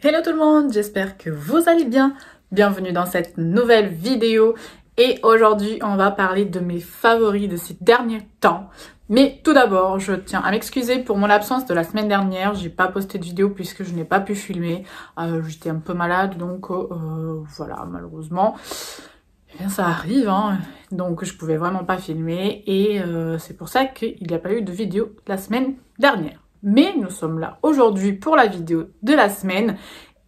Hello tout le monde, j'espère que vous allez bien. Bienvenue dans cette nouvelle vidéo. Et aujourd'hui, on va parler de mes favoris de ces derniers temps. Mais tout d'abord, je tiens à m'excuser pour mon absence de la semaine dernière. J'ai pas posté de vidéo puisque je n'ai pas pu filmer. J'étais un peu malade, donc voilà, malheureusement. Eh bien, ça arrive, hein. Donc je pouvais vraiment pas filmer. Et c'est pour ça qu'il n'y a pas eu de vidéo la semaine dernière. Mais nous sommes là aujourd'hui pour la vidéo de la semaine.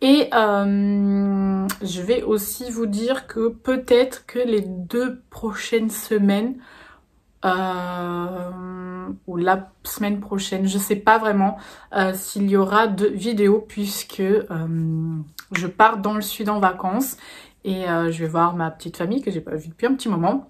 Et je vais aussi vous dire que peut-être que les 2 prochaines semaines ou la semaine prochaine, je sais pas vraiment s'il y aura de vidéos puisque je pars dans le sud en vacances et je vais voir ma petite famille que j'ai pas vue depuis un petit moment.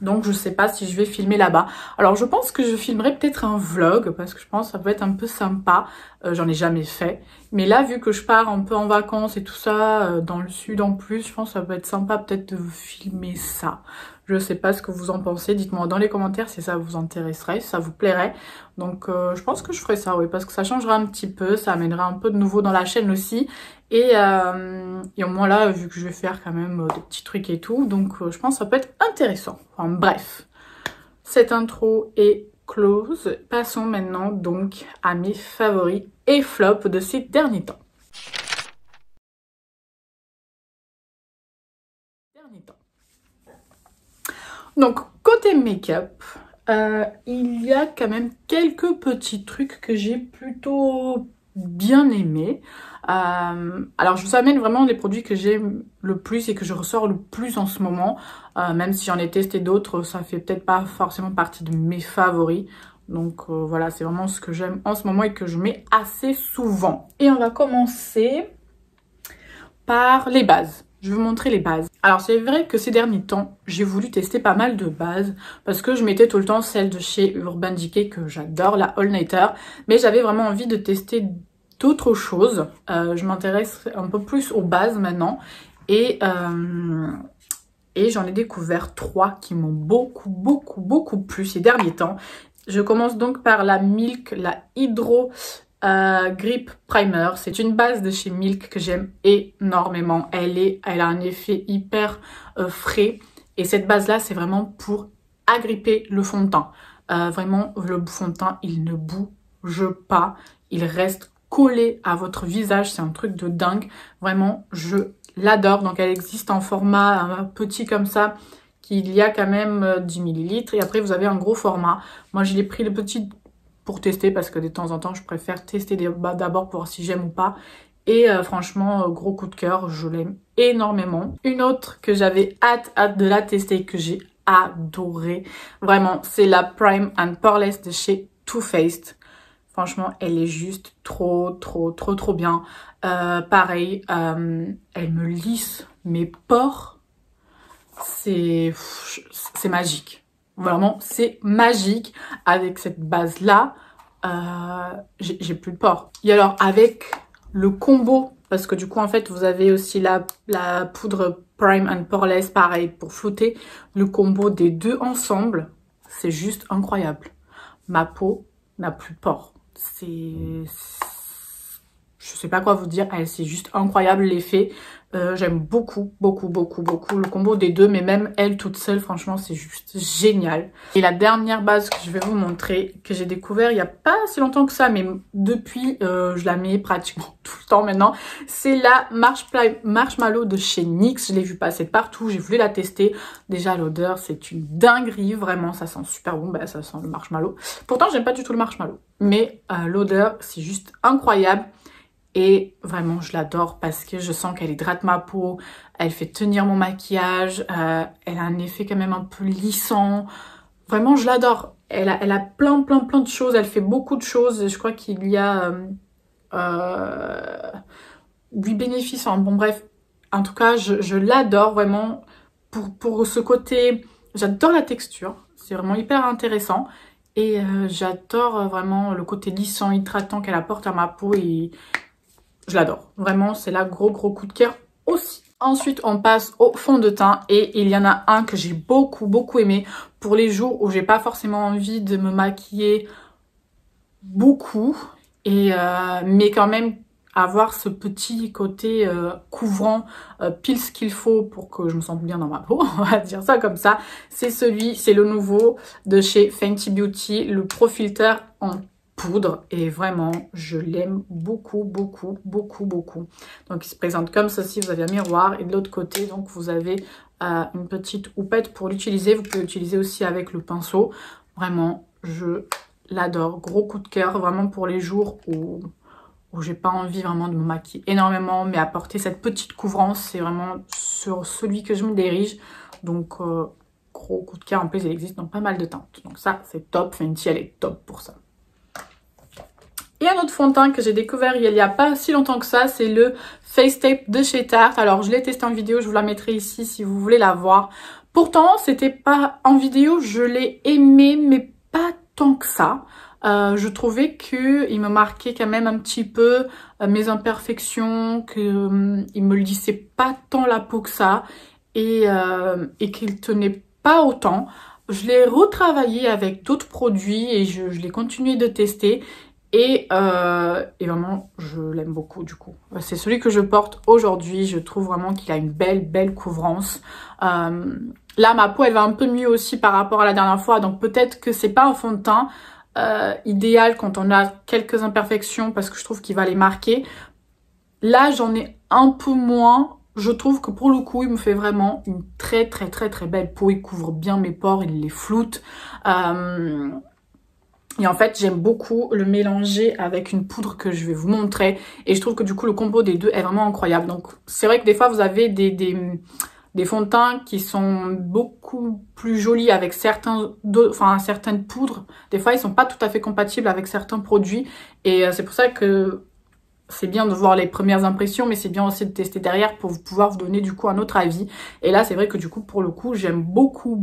Donc je sais pas si je vais filmer là-bas. Alors je pense que je filmerai peut-être un vlog parce que je pense que ça peut être un peu sympa. J'en ai jamais fait. Mais là vu que je pars un peu en vacances et tout ça, dans le sud en plus, je pense que ça peut être sympa peut-être de vous filmer ça. Je sais pas ce que vous en pensez. Dites-moi dans les commentaires si ça vous intéresserait, si ça vous plairait. Donc je pense que je ferai ça, oui, parce que ça changera un petit peu. Ça amènera un peu de nouveau dans la chaîne aussi. Et au moins là, vu que je vais faire quand même des petits trucs et tout, donc je pense que ça peut être intéressant. Enfin bref, cette intro est close. Passons maintenant donc à mes favoris et flops de ces derniers temps. Donc côté make-up, il y a quand même quelques petits trucs que j'ai plutôt bien aimés. Alors je vous amène vraiment les produits que j'aime le plus et que je ressors le plus en ce moment. Même si j'en ai testé d'autres, ça fait peut-être pas forcément partie de mes favoris. Donc voilà, c'est vraiment ce que j'aime en ce moment et que je mets assez souvent. Et on va commencer par les bases. Je vais vous montrer les bases. Alors c'est vrai que ces derniers temps, j'ai voulu tester pas mal de bases parce que je mettais tout le temps celle de chez Urban Decay que j'adore, la All Nighter. Mais j'avais vraiment envie de tester d'autres choses. Je m'intéresse un peu plus aux bases maintenant. Et j'en ai découvert 3 qui m'ont beaucoup plu ces derniers temps. Je commence donc par la Milk, la Hydro Grip Primer. C'est une base de chez Milk que j'aime énormément. Elle a un effet hyper frais. Et cette base-là, c'est vraiment pour agripper le fond de teint. Vraiment, le fond de teint, il ne bouge pas. Il reste collé à votre visage. C'est un truc de dingue. Vraiment, je l'adore. Donc, elle existe en format petit comme ça, qu'il y a quand même 10 ml. Et après, vous avez un gros format. Moi, je l'ai pris le petit pour tester parce que de temps en temps je préfère tester d'abord pour voir si j'aime ou pas. Et franchement, gros coup de cœur, je l'aime énormément. Une autre que j'avais hâte de la tester, que j'ai adoré, vraiment, c'est la Prime and Poreless de chez Too Faced. Franchement, elle est juste trop bien. Pareil, elle me lisse mes pores. C'est magique. Vraiment, c'est magique. Avec cette base-là, j'ai plus de pores. Et alors, avec le combo, parce que du coup, en fait, vous avez aussi la poudre Prime and Poreless, pareil, pour flouter. Le combo des deux ensemble, c'est juste incroyable. Ma peau n'a plus de pores. Je sais pas quoi vous dire, c'est juste incroyable l'effet. J'aime beaucoup le combo des deux, mais même elle toute seule, franchement, c'est juste génial. Et la dernière base que je vais vous montrer, que j'ai découvert il n'y a pas si longtemps que ça, mais depuis, je la mets pratiquement tout le temps maintenant, c'est la Marshmallow de chez NYX. Je l'ai vu passer partout, j'ai voulu la tester. Déjà, l'odeur, c'est une dinguerie, vraiment, ça sent super bon, bah, ça sent le marshmallow. Pourtant, j'aime pas du tout le marshmallow, mais l'odeur, c'est juste incroyable. Et vraiment, je l'adore parce que je sens qu'elle hydrate ma peau, elle fait tenir mon maquillage, elle a un effet quand même un peu lissant. Vraiment, je l'adore. Elle a plein de choses, elle fait beaucoup de choses. Je crois qu'il y a 8 bénéfices. Enfin, bon, bref, en tout cas, je l'adore vraiment pour ce côté. J'adore la texture, c'est vraiment hyper intéressant. Et j'adore vraiment le côté lissant, hydratant qu'elle apporte à ma peau et je l'adore. Vraiment, c'est là gros coup de cœur aussi. Ensuite, on passe au fond de teint et il y en a un que j'ai beaucoup aimé pour les jours où j'ai pas forcément envie de me maquiller beaucoup. Et mais quand même, avoir ce petit côté couvrant, pile ce qu'il faut pour que je me sente bien dans ma peau, on va dire ça comme ça. C'est le nouveau de chez Fenty Beauty, le Pro Filter en poudre, et vraiment je l'aime beaucoup beaucoup beaucoup beaucoup. Donc il se présente comme ceci, vous avez un miroir et de l'autre côté donc vous avez une petite houppette pour l'utiliser. Vous pouvez l'utiliser aussi avec le pinceau. Vraiment je l'adore, gros coup de cœur vraiment pour les jours où j'ai pas envie vraiment de me maquiller énormément, mais apporter cette petite couvrance, c'est vraiment sur celui que je me dirige. Donc gros coup de cœur, en plus il existe dans pas mal de teintes, donc ça c'est top. Fenty elle est top pour ça. Et un autre fond de teint que j'ai découvert il y a pas si longtemps que ça, c'est le Face Tape de chez Tarte. Alors je l'ai testé en vidéo, je vous la mettrai ici si vous voulez la voir. Pourtant c'était pas en vidéo, je l'ai aimé mais pas tant que ça. Je trouvais qu'il me marquait quand même un petit peu mes imperfections, qu'il me lissait pas tant la peau que ça et qu'il tenait pas autant. Je l'ai retravaillé avec d'autres produits et je l'ai continué de tester. Et vraiment, je l'aime beaucoup du coup. C'est celui que je porte aujourd'hui. Je trouve vraiment qu'il a une belle couvrance. Là, ma peau, elle va un peu mieux aussi par rapport à la dernière fois. Donc peut-être que c'est pas un fond de teint idéal quand on a quelques imperfections parce que je trouve qu'il va les marquer. Là, j'en ai un peu moins. Je trouve que pour le coup, il me fait vraiment une très belle peau. Il couvre bien mes pores, il les floute. Et en fait, j'aime beaucoup le mélanger avec une poudre que je vais vous montrer. Et je trouve que du coup, le combo des deux est vraiment incroyable. Donc, c'est vrai que des fois, vous avez des fonds de teint qui sont beaucoup plus jolis avec certaines poudres. Des fois, ils sont pas tout à fait compatibles avec certains produits. Et c'est pour ça que c'est bien de voir les premières impressions, mais c'est bien aussi de tester derrière pour pouvoir vous donner du coup un autre avis. Et là, c'est vrai que du coup, pour le coup, j'aime beaucoup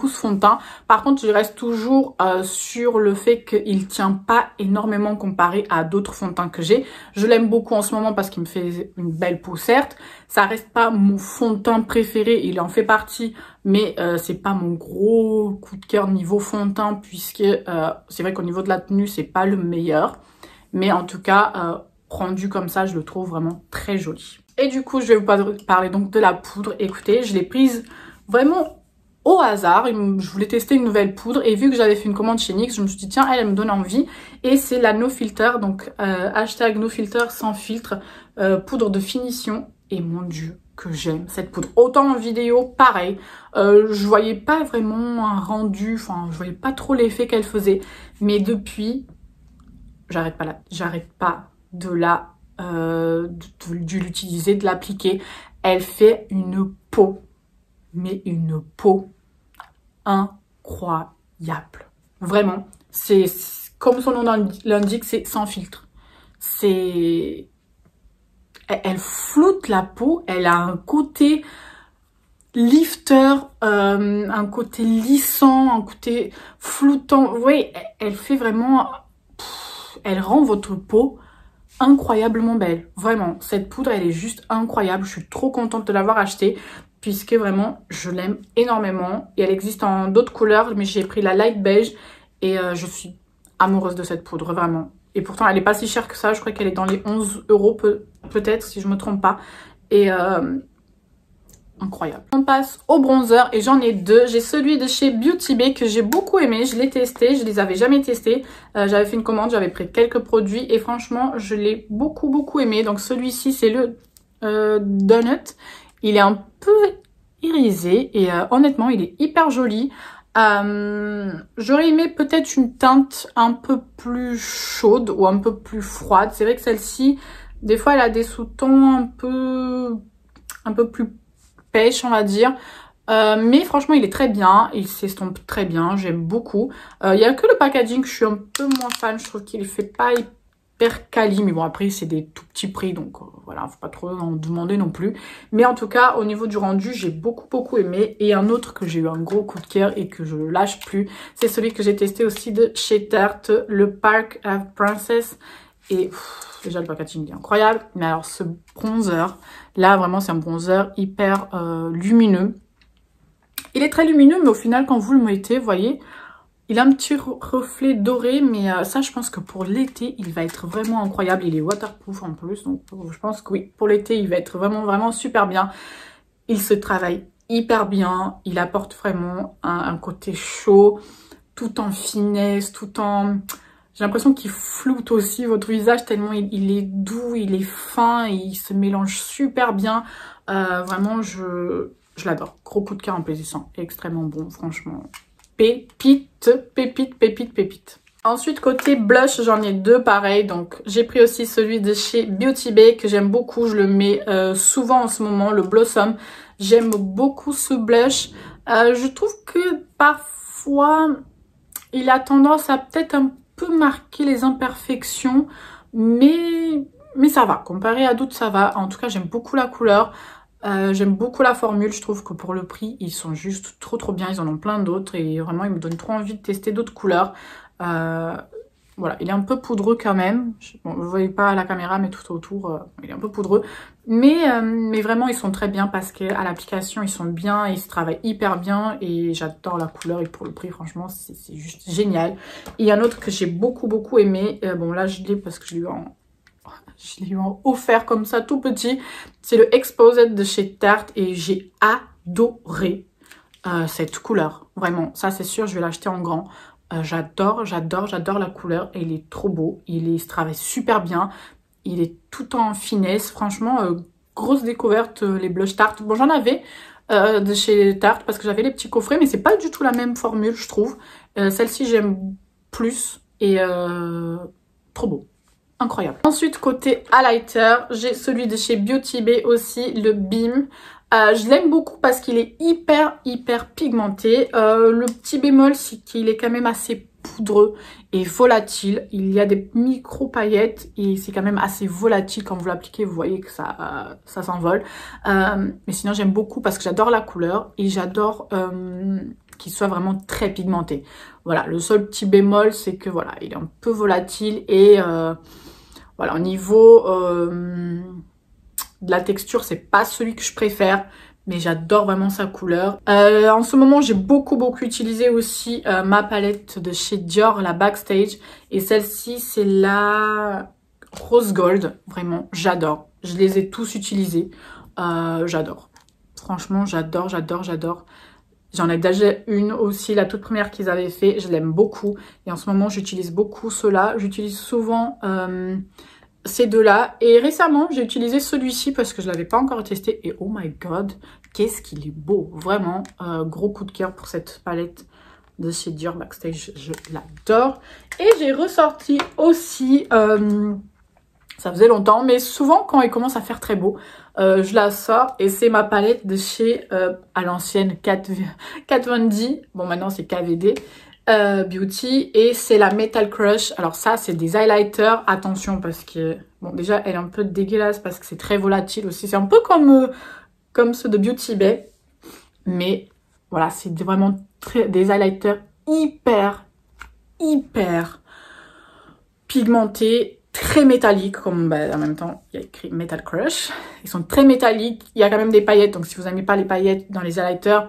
ce fond de teint. Par contre, je reste toujours sur le fait qu'il tient pas énormément comparé à d'autres fonds de teint que j'ai. Je l'aime beaucoup en ce moment parce qu'il me fait une belle peau, certes. Ça reste pas mon fond de teint préféré, il en fait partie, mais c'est pas mon gros coup de cœur niveau fond de teint, puisque c'est vrai qu'au niveau de la tenue, c'est pas le meilleur. Mais en tout cas, rendu comme ça, je le trouve vraiment très joli. Et du coup, je vais vous parler donc de la poudre. Écoutez, je l'ai prise vraiment au hasard. Je voulais tester une nouvelle poudre et vu que j'avais fait une commande chez NYX, je me suis dit tiens, elle me donne envie. Et c'est la No Filter, donc hashtag No Filter sans filtre, poudre de finition. Et mon Dieu, que j'aime cette poudre. Autant en vidéo, pareil, je voyais pas vraiment un rendu, enfin, je voyais pas trop l'effet qu'elle faisait. Mais depuis, j'arrête pas de l'utiliser, de l'appliquer. Elle fait une peau, mais une peau incroyable. Vraiment, c'est comme son nom l'indique, c'est sans filtre. Elle floute la peau, elle a un côté lifter, un côté lissant, un côté floutant. Oui, elle fait vraiment... elle rend votre peau incroyablement belle. Vraiment, cette poudre, elle est juste incroyable. Je suis trop contente de l'avoir achetée puisque vraiment, je l'aime énormément. Et elle existe en d'autres couleurs, mais j'ai pris la light beige et je suis amoureuse de cette poudre, vraiment. Et pourtant, elle n'est pas si chère que ça. Je crois qu'elle est dans les 11 € peut-être, si je me trompe pas. Et incroyable. On passe au bronzer et j'en ai deux. J'ai celui de chez Beauty Bay que j'ai beaucoup aimé. Je l'ai testé, je les avais jamais testés. J'avais fait une commande, j'avais pris quelques produits et franchement, je l'ai beaucoup aimé. Donc celui-ci, c'est le Donut. Il est un peu irisé et honnêtement, il est hyper joli. J'aurais aimé peut-être une teinte un peu plus chaude ou un peu plus froide. C'est vrai que celle-ci, des fois, elle a des sous-tons un peu plus pêche, on va dire. Mais franchement, il est très bien. Il s'estompe très bien. J'aime beaucoup. Il n'y a que le packaging que je suis un peu moins fan. Je trouve qu'il ne fait pas hyper quali. Mais bon, après, c'est des tout petits prix. Donc, voilà, faut pas trop en demander non plus. Mais en tout cas, au niveau du rendu, j'ai beaucoup aimé. Et un autre que j'ai eu un gros coup de cœur et que je ne lâche plus, c'est celui que j'ai testé aussi de chez Tarte, le Park Princess. Et déjà, le packaging est incroyable. Mais alors, ce bronzer, là, vraiment, c'est un bronzer hyper lumineux. Il est très lumineux, mais au final, quand vous le mettez, vous voyez, Il a un petit reflet doré, mais ça, je pense que pour l'été, il va être vraiment incroyable. Il est waterproof en plus, donc je pense que oui, pour l'été, il va être vraiment, vraiment super bien. Il se travaille hyper bien. Il apporte vraiment un côté chaud, tout en finesse, tout en... J'ai l'impression qu'il floute aussi votre visage tellement il est doux, il est fin, et il se mélange super bien. Vraiment, je l'adore. Gros coup de cœur en plaisissant. Extrêmement bon, franchement. Pépite, pépite, pépite, pépite. Ensuite, côté blush, j'en ai deux pareils. Donc, j'ai pris aussi celui de chez Beauty Bay que j'aime beaucoup. Je le mets souvent en ce moment, le Blossom. J'aime beaucoup ce blush. Je trouve que parfois, il a tendance à peut-être un peu marquer les imperfections, mais ça va. Comparé à d'autres, ça va. En tout cas, j'aime beaucoup la couleur. J'aime beaucoup la formule. Je trouve que pour le prix, ils sont juste trop trop bien. Ils en ont plein d'autres et vraiment, ils me donnent trop envie de tester d'autres couleurs. Voilà, il est un peu poudreux quand même. Bon, vous ne voyez pas à la caméra, mais tout autour, il est un peu poudreux. Mais vraiment, ils sont très bien parce qu'à l'application, ils sont bien, ils se travaillent hyper bien. Et j'adore la couleur et pour le prix, franchement, c'est juste génial. Et il y a un autre que j'ai beaucoup, beaucoup aimé. Bon, là, je l'ai parce que je l'ai eu en offert comme ça, tout petit. C'est le Exposed de chez Tarte et j'ai adoré cette couleur. Vraiment, ça, c'est sûr, je vais l'acheter en grand. J'adore, j'adore, j'adore la couleur. Et il est trop beau. Il se travaille super bien. Il est tout en finesse. Franchement, grosse découverte, les blush Tarte. Bon, j'en avais de chez Tarte parce que j'avais les petits coffrets. Mais c'est pas du tout la même formule, je trouve. Celle-ci, j'aime plus. Et trop beau. Incroyable. Ensuite, côté highlighter, j'ai celui de chez Beauty Bay aussi, le Beam. Je l'aime beaucoup parce qu'il est hyper pigmenté. Le petit bémol, c'est qu'il est quand même assez poudreux et volatile. Il y a des micro paillettes et c'est quand même assez volatile. Quand vous l'appliquez, vous voyez que ça s'envole. Mais sinon, j'aime beaucoup parce que j'adore la couleur et j'adore qu'il soit vraiment très pigmenté. Voilà, le seul petit bémol, c'est que voilà, il est un peu volatile et voilà, au niveau de la texture, c'est pas celui que je préfère, mais j'adore vraiment sa couleur. En ce moment, j'ai beaucoup utilisé aussi ma palette de chez Dior, la Backstage. Et celle-ci, c'est la Rose Gold. Vraiment, j'adore. Je les ai tous utilisés. J'adore. Franchement, j'adore, j'adore, j'adore. J'en ai déjà une aussi, la toute première qu'ils avaient fait. Je l'aime beaucoup. Et en ce moment, j'utilise beaucoup ceux-là. J'utilise souvent ces deux-là. Et récemment, j'ai utilisé celui-ci parce que je ne l'avais pas encore testé. Et oh my god, qu'est-ce qu'il est beau. Vraiment, gros coup de cœur pour cette palette de chez Dior Backstage. Je l'adore. Et j'ai ressorti aussi... ça faisait longtemps, mais souvent quand il commence à faire très beau, je la sors et c'est ma palette de chez, à l'ancienne, Kat Von D. Bon, maintenant c'est KVD Beauty et c'est la Metal Crush. Alors ça, c'est des highlighters. Attention parce que, bon, déjà, elle est un peu dégueulasse parce que c'est très volatile aussi. C'est un peu comme ceux de Beauty Bay. Mais voilà, c'est vraiment des highlighters hyper pigmentés. Très métalliques, comme en même temps il y a écrit Metal Crush. Ils sont très métalliques, il y a quand même des paillettes, donc si vous n'aimez pas les paillettes dans les highlighters,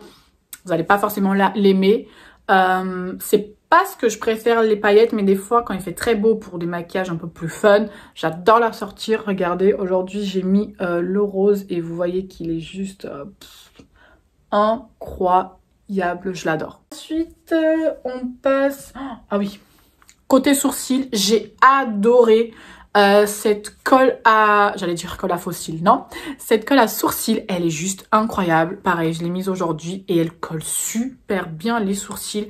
vous n'allez pas forcément l'aimer. C'est pas ce que je préfère les paillettes, mais des fois quand il fait très beau pour des maquillages un peu plus fun, j'adore la sortir. Regardez, aujourd'hui j'ai mis le rose et vous voyez qu'il est juste incroyable, je l'adore. Ensuite on passe... Ah oui, côté sourcils, j'ai adoré cette colle à... J'allais dire colle à faux cils, non. Cette colle à sourcils, elle est juste incroyable. Pareil, je l'ai mise aujourd'hui et elle colle super bien les sourcils.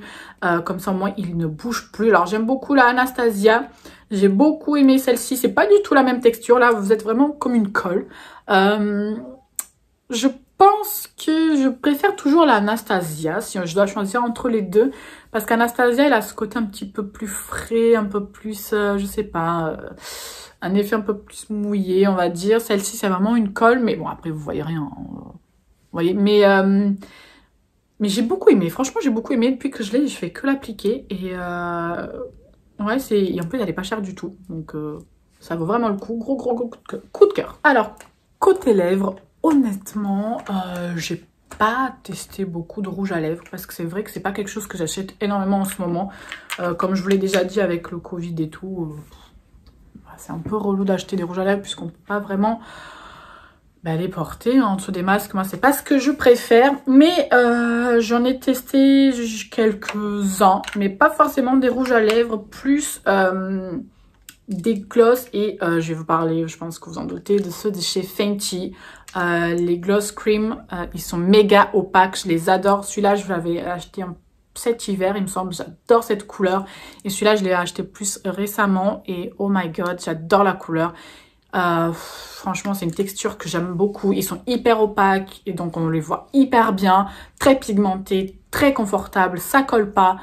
Comme ça, moi, ils ne bougent plus. Alors, j'aime beaucoup la Anastasia. J'ai beaucoup aimé celle-ci. C'est pas du tout la même texture. Là, vous êtes vraiment comme une colle. Je pense que je préfère toujours la Anastasia, si je dois choisir entre les deux. Parce qu'Anastasia, elle a ce côté un petit peu plus frais, un peu plus, je sais pas, un effet un peu plus mouillé, on va dire. Celle-ci, c'est vraiment une colle, mais bon, après, vous voyez rien. Vous voyez, mais j'ai beaucoup aimé. Franchement, j'ai beaucoup aimé. Depuis que je l'ai, je fais que l'appliquer. Et ouais, et en plus, elle est pas chère du tout. Donc, ça vaut vraiment le coup. Gros coup de cœur. Alors, côté lèvres, honnêtement, j'ai pas testé beaucoup de rouge à lèvres parce que c'est vrai que c'est pas quelque chose que j'achète énormément en ce moment. Comme je vous l'ai déjà dit avec le Covid et tout, c'est un peu relou d'acheter des rouges à lèvres puisqu'on peut pas vraiment les porter en dessous des masques. Moi, c'est pas ce que je préfère, mais j'en ai testé quelques-uns, mais pas forcément des rouges à lèvres, plus des gloss. Et je vais vous parler, je pense que vous en doutez, de ceux de chez Fenty. Les gloss cream, ils sont méga opaques, je les adore. Celui-là, je l'avais acheté cet hiver, il me semble. J'adore cette couleur. Et celui-là, je l'ai acheté plus récemment. Et oh my god, j'adore la couleur. Franchement, c'est une texture que j'aime beaucoup. Ils sont hyper opaques et donc on les voit hyper bien. Très pigmentés, très confortables, ça colle pas.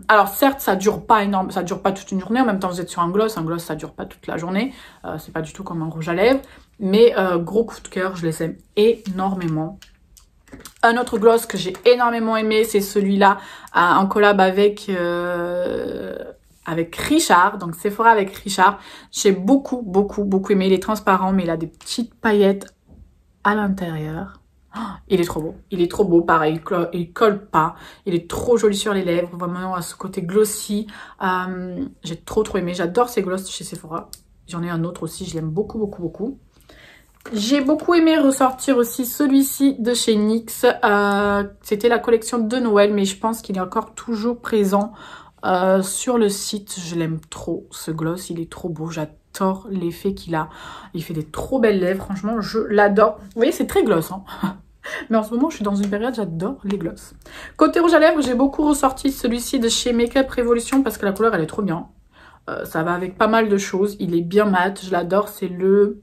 Alors certes, ça dure pas énorme, ça dure pas toute une journée. En même temps, vous êtes sur un gloss ça dure pas toute la journée. C'est pas du tout comme un rouge à lèvres. Mais gros coup de cœur, je les aime énormément. Un autre gloss que j'ai énormément aimé, c'est celui-là en collab avec Richard, donc Sephora avec Richard. J'ai beaucoup aimé. Il est transparent, mais il a des petites paillettes à l'intérieur. Oh, il est trop beau. Il est trop beau, pareil, il colle pas. Il est trop joli sur les lèvres, vraiment à ce côté glossy. J'ai trop aimé. J'adore ces gloss chez Sephora. J'en ai un autre aussi, je l'aime beaucoup. J'ai beaucoup aimé ressortir aussi celui-ci de chez NYX. C'était la collection de Noël, mais je pense qu'il est encore toujours présent sur le site. Je l'aime trop, ce gloss, il est trop beau. J'adore l'effet qu'il a. Il fait des trop belles lèvres, franchement, je l'adore. Vous voyez, c'est très gloss, hein. Mais en ce moment, je suis dans une période, j'adore les gloss. Côté rouge à lèvres, j'ai beaucoup ressorti celui-ci de chez Makeup Revolution parce que la couleur, elle est trop bien. Ça va avec pas mal de choses. Il est bien mat, je l'adore. C'est le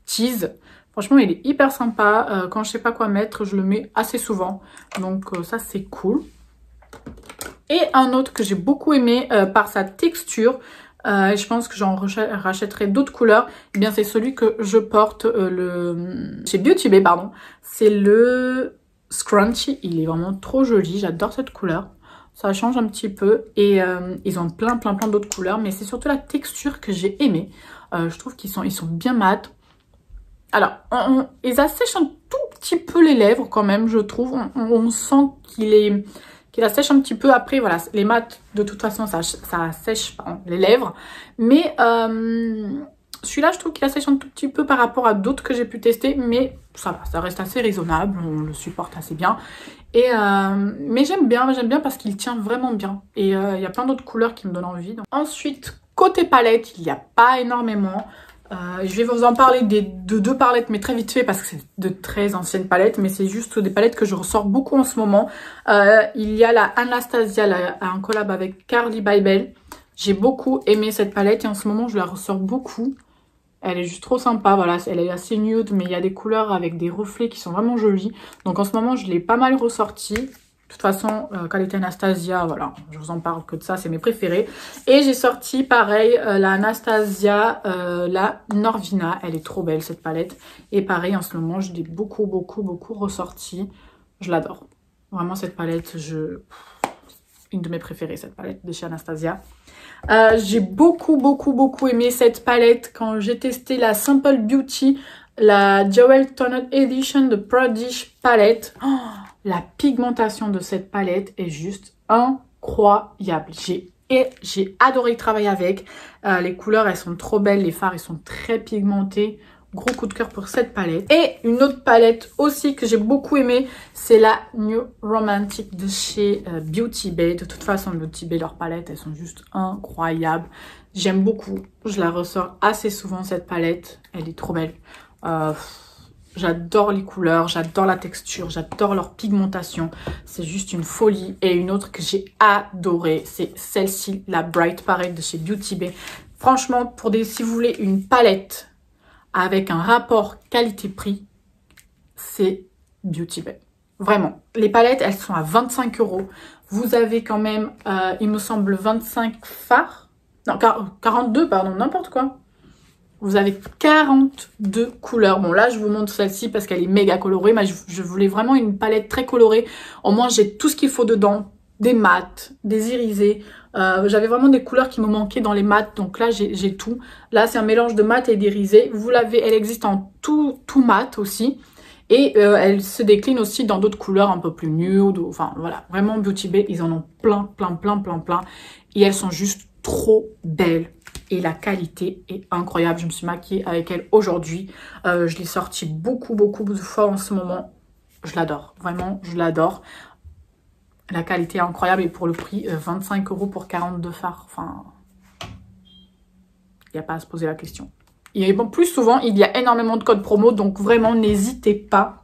Tease. Franchement, il est hyper sympa. Quand je sais pas quoi mettre, je le mets assez souvent. Donc ça, c'est cool. Et un autre que j'ai beaucoup aimé par sa texture, et je pense que j'en rachèterai d'autres couleurs, eh bien c'est celui que je porte chez Beauty Bay, pardon. C'est le Scrunchie. Il est vraiment trop joli. J'adore cette couleur. Ça change un petit peu. Et ils ont plein d'autres couleurs. Mais c'est surtout la texture que j'ai aimé. Je trouve qu'ils sont bien mat. Alors, ils assèchent un tout petit peu les lèvres quand même, je trouve. On sent qu'il assèche un petit peu. Après, voilà, les mats, de toute façon, ça assèche les lèvres. Mais celui-là, je trouve qu'il assèche un tout petit peu par rapport à d'autres que j'ai pu tester. Mais ça va, ça reste assez raisonnable. On le supporte assez bien. Mais j'aime bien parce qu'il tient vraiment bien. Et il y a plein d'autres couleurs qui me donnent envie. Donc. Ensuite, côté palette, il n'y a pas énormément. Je vais vous en parler de deux palettes, mais très vite fait parce que c'est de très anciennes palettes, mais c'est juste des palettes que je ressors beaucoup en ce moment. Il y a la Anastasia en collab avec Carly Bybel. J'ai beaucoup aimé cette palette et en ce moment je la ressors beaucoup. Elle est juste trop sympa, voilà, elle est assez nude, mais il y a des couleurs avec des reflets qui sont vraiment jolis. Donc en ce moment je l'ai pas mal ressortie. De toute façon, qualité Anastasia, voilà, je vous en parle que de ça, c'est mes préférés. Et j'ai sorti, pareil, la Anastasia, la Norvina. Elle est trop belle, cette palette. Et pareil, en ce moment, je l'ai beaucoup ressorti. Je l'adore. Vraiment, cette palette, une de mes préférées, cette palette de chez Anastasia. J'ai beaucoup aimé cette palette quand j'ai testé la Simple Beauty, la Jewel Toned Edition de Prodigy Palette. Oh, la pigmentation de cette palette est juste incroyable. J'ai adoré travailler avec. Les couleurs, elles sont trop belles. Les fards, ils sont très pigmentés. Gros coup de cœur pour cette palette. Et une autre palette aussi que j'ai beaucoup aimée, c'est la New Romantic de chez Beauty Bay. De toute façon, Beauty Bay, leurs palettes, elles sont juste incroyables. J'aime beaucoup. Je la ressors assez souvent, cette palette. Elle est trop belle. J'adore les couleurs, j'adore la texture, j'adore leur pigmentation. C'est juste une folie. Et une autre que j'ai adorée, c'est celle-ci, la Bright Parade de chez Beauty Bay. Franchement, si vous voulez une palette avec un rapport qualité-prix, c'est Beauty Bay. Vraiment. Les palettes, elles sont à 25 €. Vous avez quand même, il me semble, 25 fards. Non, 42, pardon, n'importe quoi. Vous avez 42 couleurs. Bon, là, je vous montre celle-ci parce qu'elle est méga colorée. Mais je voulais vraiment une palette très colorée. Au moins, j'ai tout ce qu'il faut dedans. Des mats, des irisés. J'avais vraiment des couleurs qui me manquaient dans les mats. Donc là, j'ai tout. Là, c'est un mélange de mat et d'irisé. Vous l'avez, elle existe en tout mat aussi. Et elle se décline aussi dans d'autres couleurs un peu plus nude. Enfin voilà, vraiment Beauty Bay, ils en ont plein. Et elles sont juste trop belles. Et la qualité est incroyable. Je me suis maquillée avec elle aujourd'hui. Je l'ai sortie beaucoup de fois en ce moment. Je l'adore. Vraiment, je l'adore. La qualité est incroyable. Et pour le prix, 25 € pour 42 fards. Enfin, il n'y a pas à se poser la question. Et bon, plus souvent, il y a énormément de codes promo. Donc vraiment, n'hésitez pas.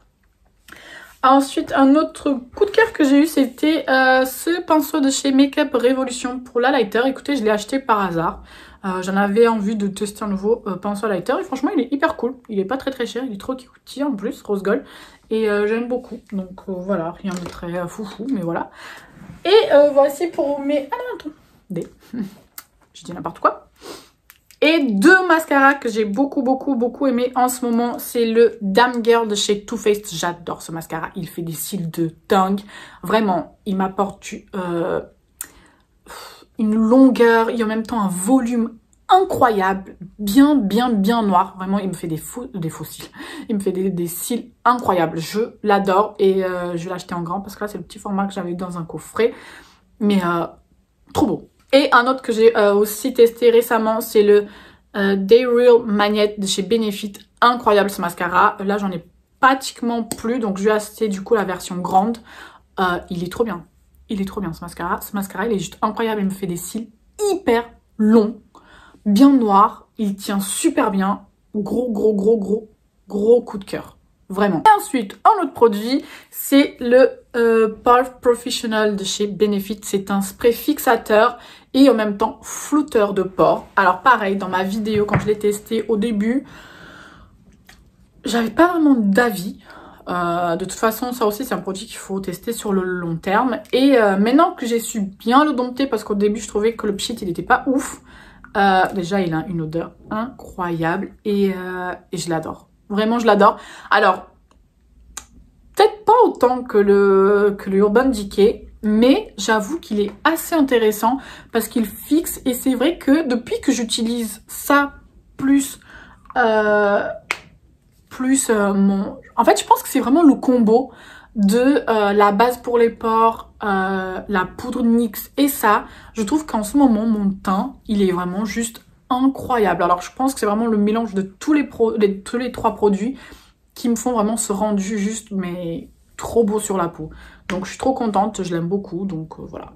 Ensuite, un autre coup de cœur que j'ai eu, c'était ce pinceau de chez Makeup Revolution pour l'highlighter. Écoutez, je l'ai acheté par hasard. J'en avais envie de tester un nouveau pinceau highlighter. Et franchement, il est hyper cool. Il est pas très cher. Il est trop petit en plus, rose gold. Et j'aime beaucoup. Donc voilà, rien de très foufou, mais voilà. Et voici pour mes... Ah non, attendez. Je dis n'importe quoi. Et deux mascaras que j'ai beaucoup aimé en ce moment, c'est le Damn Girl de chez Too Faced. J'adore ce mascara, il fait des cils de dingue. Vraiment, il m'apporte une longueur et en même temps un volume incroyable, bien noir. Vraiment, il me fait des faux cils. Il me fait des cils incroyables. Je l'adore et je vais l'acheter en grand parce que là, c'est le petit format que j'avais dans un coffret. Mais trop beau. Et un autre que j'ai aussi testé récemment, c'est le Day Real Magnet de chez Benefit. Incroyable ce mascara. Là, j'en ai pratiquement plus, donc je vais acheter du coup la version grande. Il est trop bien. Il est trop bien ce mascara. Ce mascara, il est juste incroyable. Il me fait des cils hyper longs, bien noirs. Il tient super bien. Gros coup de cœur. Vraiment. Et ensuite, un autre produit, c'est le Pore Professional de chez Benefit. C'est un spray fixateur et en même temps flouteur de pores. Alors pareil, dans ma vidéo, quand je l'ai testé au début, j'avais pas vraiment d'avis. De toute façon, ça aussi, c'est un produit qu'il faut tester sur le long terme. Et maintenant que j'ai su bien le dompter, parce qu'au début, je trouvais que le pchit, il n'était pas ouf. Déjà, il a une odeur incroyable et je l'adore. Vraiment, je l'adore. Alors, peut-être pas autant que le Urban Decay, mais j'avoue qu'il est assez intéressant parce qu'il fixe. Et c'est vrai que depuis que j'utilise ça plus mon... En fait, je pense que c'est vraiment le combo de la base pour les pores, la poudre NYX et ça. Je trouve qu'en ce moment, mon teint, il est vraiment juste incroyable. Alors, je pense que c'est vraiment le mélange de tous les trois produits qui me font vraiment ce rendu juste, mais trop beau sur la peau. Donc, je suis trop contente, je l'aime beaucoup, donc voilà.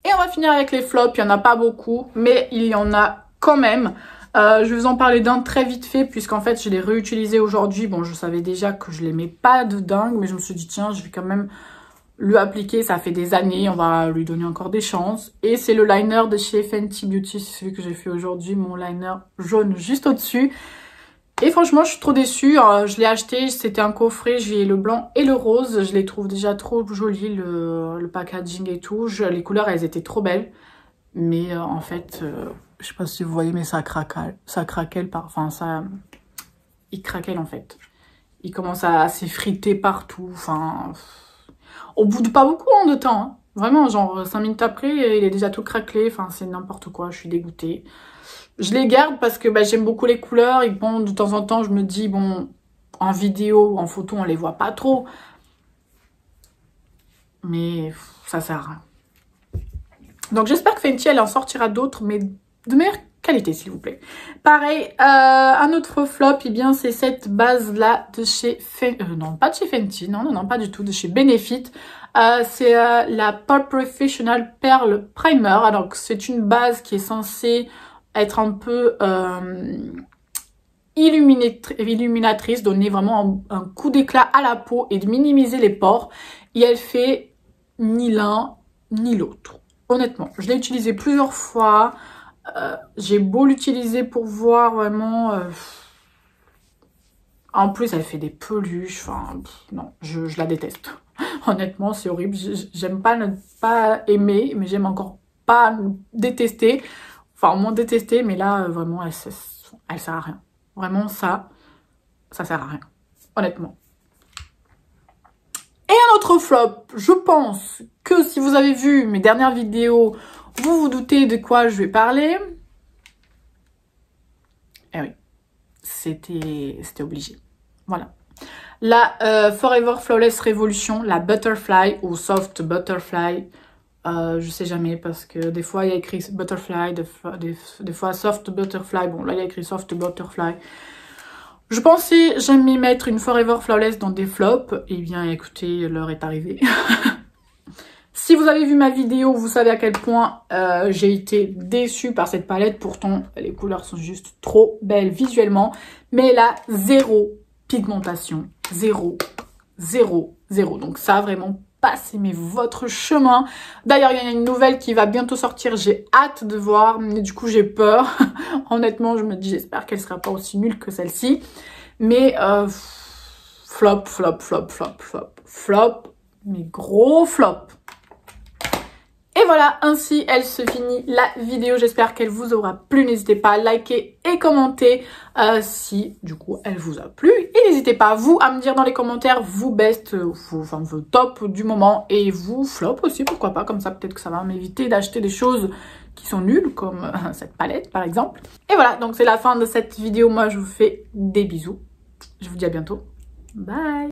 Et on va finir avec les flops. Il n'y en a pas beaucoup, mais il y en a quand même. Je vais vous en parler d'un très vite fait, puisqu'en fait, je l'ai réutilisé aujourd'hui. Bon, je savais déjà que je l'aimais pas de dingue, mais je me suis dit, tiens, je vais quand même lui appliquer. Ça fait des années, on va lui donner encore des chances. Et c'est le liner de chez Fenty Beauty, c'est celui que j'ai fait aujourd'hui, mon liner jaune juste au-dessus. Et franchement, je suis trop déçue. Je l'ai acheté, c'était un coffret, j'ai le blanc et le rose. Je les trouve déjà trop jolis, le packaging et tout. Les couleurs, elles étaient trop belles. Mais en fait, je sais pas si vous voyez, mais ça craquelle. Il craquelle en fait. Il commence à s'effriter partout. Enfin, au bout de pas beaucoup de temps. Hein. Vraiment, genre 5 minutes après, il est déjà tout craquelé. Enfin, c'est n'importe quoi, je suis dégoûtée. Je les garde parce que j'aime beaucoup les couleurs. Et bon, de temps en temps, je me dis, bon, en vidéo, en photo, on les voit pas trop. Mais ça sert à rien. Donc, j'espère que Fenty, elle en sortira d'autres, mais de meilleure qualité, s'il vous plaît. Pareil, un autre flop, eh bien, c'est cette base-là de chez Fenty. Non, pas de chez Fenty. Non, pas du tout. De chez Benefit. C'est la Pore Professional Pearl Primer. Alors, c'est une base qui est censée être un peu illuminatrice, donner vraiment un coup d'éclat à la peau et de minimiser les pores. Et elle fait ni l'un ni l'autre. Honnêtement, je l'ai utilisé plusieurs fois. J'ai beau l'utiliser pour voir vraiment... En plus, elle fait des peluches. Enfin, non, je la déteste. Honnêtement, c'est horrible. J'aime pas ne pas aimer, mais j'aime encore pas détester. Enfin, au moins détester, mais là, vraiment, elle sert à rien. Vraiment, ça sert à rien. Honnêtement. Et un autre flop, je pense que si vous avez vu mes dernières vidéos, vous vous doutez de quoi je vais parler. Eh c'était obligé. Voilà. La Forever Flawless Revolution, la Butterfly ou Soft Butterfly. Je sais jamais parce que des fois il y a écrit Butterfly, des fois Soft Butterfly. Bon, là il y a écrit Soft Butterfly. Je pensais jamais mettre une Forever Flawless dans des flops. Eh bien, écoutez, l'heure est arrivée. Si vous avez vu ma vidéo, vous savez à quel point j'ai été déçue par cette palette. Pourtant, les couleurs sont juste trop belles visuellement. Mais elle a zéro pigmentation. Zéro. Donc ça, vraiment, passez mais votre chemin. D'ailleurs, il y a une nouvelle qui va bientôt sortir. J'ai hâte de voir, mais du coup, j'ai peur. Honnêtement, je me dis, j'espère qu'elle sera pas aussi nulle que celle-ci. Mais flop, mais gros flop. Et voilà, ainsi elle se finit la vidéo. J'espère qu'elle vous aura plu. N'hésitez pas à liker et commenter si du coup elle vous a plu. Et n'hésitez pas vous à me dire dans les commentaires vos best, vos top du moment et vous flop aussi, pourquoi pas. Comme ça peut-être que ça va m'éviter d'acheter des choses qui sont nulles comme cette palette par exemple. Et voilà, donc c'est la fin de cette vidéo. Moi je vous fais des bisous. Je vous dis à bientôt. Bye.